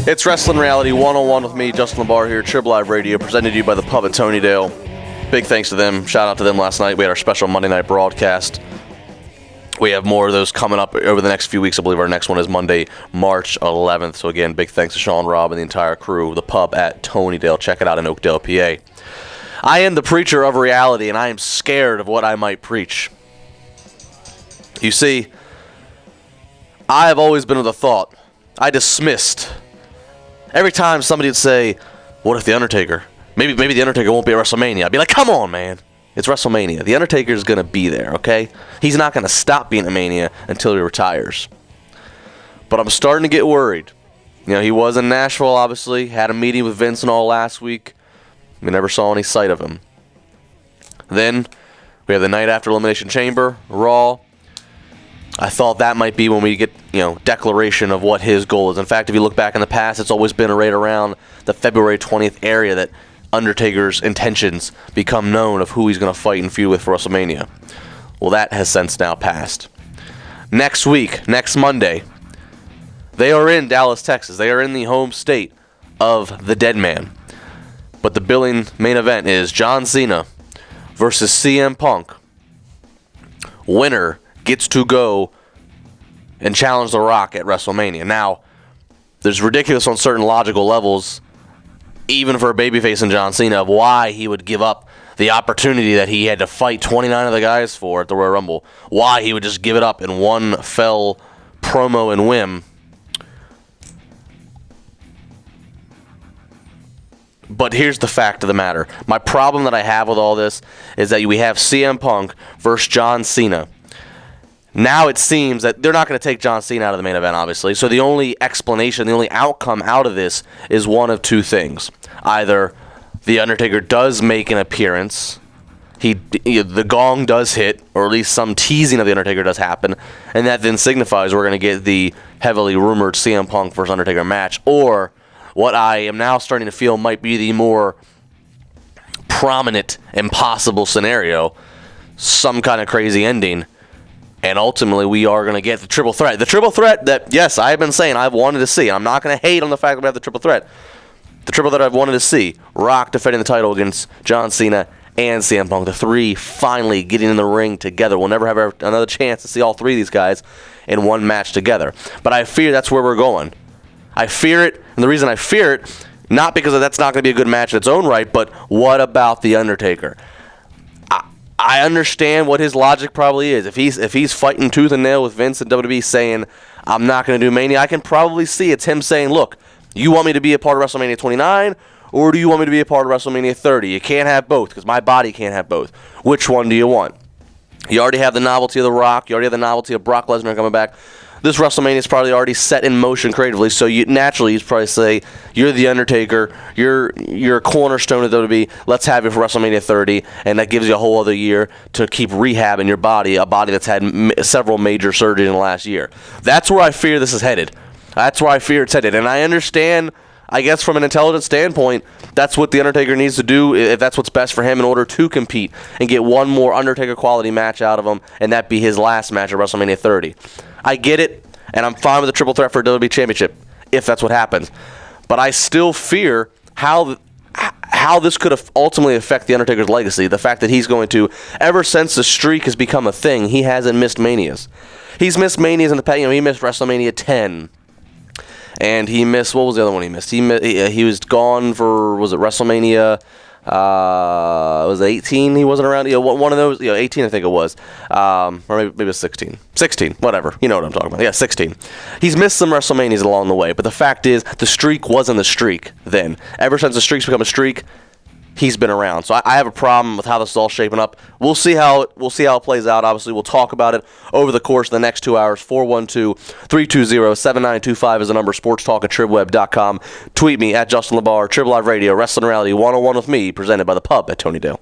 It's Wrestling Reality 101 with me, Justin LaBar here, Triple Live Radio, presented to you by the pub at Tonidale. Big thanks to them. Shout out to them last night. We had our special Monday night broadcast. We have more of those coming up over the next few weeks. I believe our next one is Monday, March 11th. So again, big thanks to Sean, Rob, and the entire crew, the pub at Tonidale. Check it out in Oakdale, PA. I am the preacher of reality, and I am scared of what I might preach. You see, I have always been with a thought. I dismissed. Every time somebody would say, what if The Undertaker? Maybe The Undertaker won't be at WrestleMania. I'd be like, come on, man. It's WrestleMania. The Undertaker's going to be there, okay? He's not going to stop being at Mania until he retires. But I'm starting to get worried. You know, he was in Nashville, obviously. Had a meeting with Vince and all last week. We never saw any sight of him. Then, we have the night after Elimination Chamber, Raw. I thought that might be when we get, declaration of what his goal is. In fact, if you look back in the past, it's always been right around the February 20th area that Undertaker's intentions become known of who he's going to fight and feud with for WrestleMania. Well, that has since now passed. Next week, next Monday, they are in Dallas, Texas. They are in the home state of the Dead Man. But the billing main event is John Cena versus CM Punk. Winner gets to go and challenge The Rock at WrestleMania. Now, there's ridiculous on certain logical levels, even for a babyface in John Cena, of why he would give up the opportunity that he had to fight 29 of the guys for at the Royal Rumble. Why he would just give it up in one fell promo and whim. But here's the fact of the matter. My problem that I have with all this is that we have CM Punk versus John Cena. Now it seems that they're not going to take John Cena out of the main event, obviously. So the only explanation, the only outcome out of this is one of two things. Either The Undertaker does make an appearance, the gong does hit, or at least some teasing of The Undertaker does happen, and that then signifies we're going to get the heavily rumored CM Punk versus Undertaker match. Or what I am now starting to feel might be the more prominent, impossible scenario, some kind of crazy ending. And ultimately, we are going to get the triple threat. The triple threat that, yes, I've been saying I've wanted to see. I'm not going to hate on the fact that we have the triple threat. The triple threat I've wanted to see. Rock defending the title against John Cena and CM Punk. The three finally getting in the ring together. We'll never have another chance to see all three of these guys in one match together. But I fear that's where we're going. I fear it, and the reason I fear it, not because that's not going to be a good match in its own right, but what about The Undertaker? I understand what his logic probably is. If he's fighting tooth and nail with Vince and WWE saying, I'm not going to do Mania, I can probably see it's him saying, look, you want me to be a part of WrestleMania 29, or do you want me to be a part of WrestleMania 30? You can't have both, because my body can't have both. Which one do you want? You already have the novelty of The Rock. You already have the novelty of Brock Lesnar coming back. This WrestleMania is probably already set in motion creatively, so you'd probably say, you're The Undertaker, you're a cornerstone of WWE, let's have you for WrestleMania 30, and that gives you a whole other year to keep rehabbing your body, a body that's had several major surgeries in the last year. That's where I fear this is headed. That's where I fear it's headed, and I understand, I guess from an intelligence standpoint, that's what The Undertaker needs to do, if that's what's best for him in order to compete and get one more Undertaker quality match out of him, and that be his last match at WrestleMania 30. I get it, and I'm fine with the triple threat for a WWE Championship, if that's what happens. But I still fear how this could ultimately affect The Undertaker's legacy. The fact that he's going to, ever since the streak has become a thing, he hasn't missed Manias. He's missed Manias in the past. He missed WrestleMania 10. And he missed, what was the other one he missed? He was gone for, was it WrestleMania? Was it 18? He wasn't around. One of those. 18, I think it was, or maybe it was 16. 16, whatever. You know what I'm talking about? Yeah, 16. He's missed some WrestleManias along the way, but the fact is, the streak wasn't the streak then. Ever since the streak's become a streak, he's been around. So I have a problem with how this is all shaping up. We'll see how it plays out. Obviously, we'll talk about it over the course of the next 2 hours. 412-320-7925 is the number. sportstalk@tribweb.com. Tweet me at Justin LaBar. Triple Live Radio, Wrestling Reality 101 with me, presented by the pub at Tonydale.